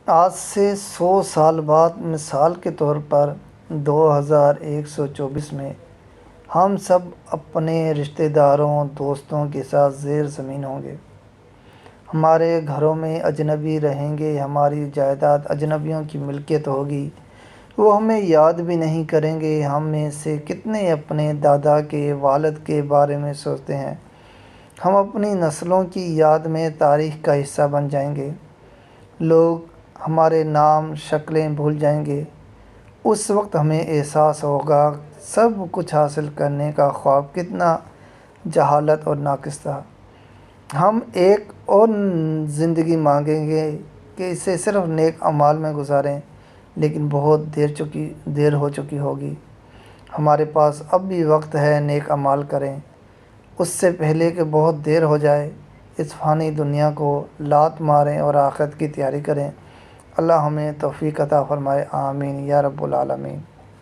آج سے 100 سال بعد مثال کے طور پر 2124 میں ہم سب اپنے رشتہ داروں دوستوں کے ساتھ زیر زمین ہوں گے۔ ہمارے گھروں میں اجنبی رہیں گے، ہماری جائیداد اجنبیوں کی ملکیت ہوگی، وہ ہمیں یاد بھی نہیں کریں گے۔ ہم میں سے کتنے اپنے دادا کے والد کے بارے میں سوچتے ہیں؟ ہم اپنی نسلوں کی یاد میں تاریخ کا حصہ بن جائیں گے۔ لوگ ہمارے نام شکلیں بھول جائیں گے۔ اس وقت ہمیں احساس ہوگا سب کچھ حاصل کرنے کا خواب کتنا جہالت اور ناقص تھا۔ ہم ایک اور زندگی مانگیں گے کہ اسے صرف نیک اعمال میں گزاریں، لیکن بہت دیر ہو چکی ہوگی۔ ہمارے پاس اب بھی وقت ہے، نیک اعمال کریں اس سے پہلے کہ بہت دیر ہو جائے۔ اس فانی دنیا کو لات ماریں اور آخرت کی تیاری کریں۔ اللہ ہمیں توفیق عطا فرمائے، آمین یا رب العالمین۔